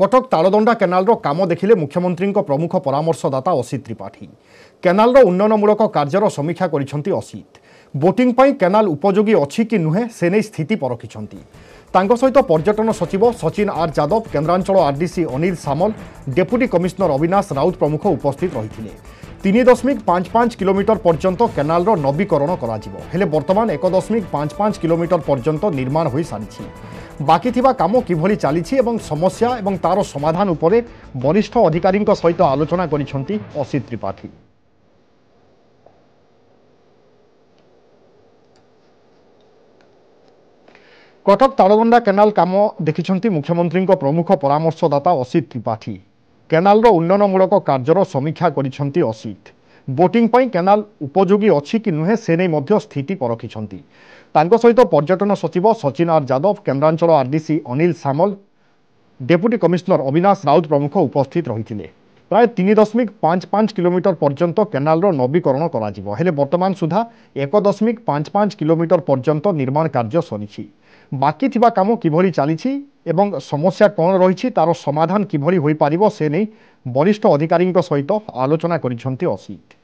कटक तालदंडा केनालर काम देखिले मुख्यमंत्री प्रमुख परामर्शदाता असित त्रिपाठी। केनालर उन्नयनमूलक कार्यर समीक्षा करिसेंती असित। बोटिंग पई केनाल उपयोगी अछि कि नुहे से नहीं स्थिति परखिसेंती। तांको सहित पर्यटन सचिव सचिन आर यादव, केन्द्रांचल RDC Anil Samal, deputy commissioner Avinash Raut प्रमुख उपस्थित रही। 3.55 किलोमीटर पर्यंत केनालर नवीकरण हेले वर्तमान 1.55 किलोमीटर पर्यंत निर्माण हो सारी। बाकी थिबा काम किभली चली एवं समस्या एवं तार समाधान उपरे वरिष्ठ अधिकारी सहित आलोचना करिसेंती असित त्रिपाठी। कटक तालदंडा केनाल काम देखिसेंती मुख्यमंत्री प्रमुख परामर्शदाता असित त्रिपाठी। केनालर उन्नयनमूलक कार्यर समीक्षा करिसेंती असित। बोटिंग पई केनाल उपयोगी अछि कि नुहे से नहीं मध्य स्थिति परखिसेंती। तांको सहित पर्यटन सचिव सचिन आर यादव, केन्द्रांचल RDC Anil Samal, deputy commissioner Avinash Raut प्रमुख उपस्थित रही। प्राय 3.55 किलोमीटर पर्यंत केनालर नवीकरण हेले वर्तमान सुधा 1.55 किलोमीटर पर्यंत निर्माण कार्य सरी। बाकी थिबा काम किभली चली एवं समस्या कौन रही तार समाधान किभली होई पारिबो से नहीं वरिष्ठ अधिकारी सहित आलोचना करिसेंती असित।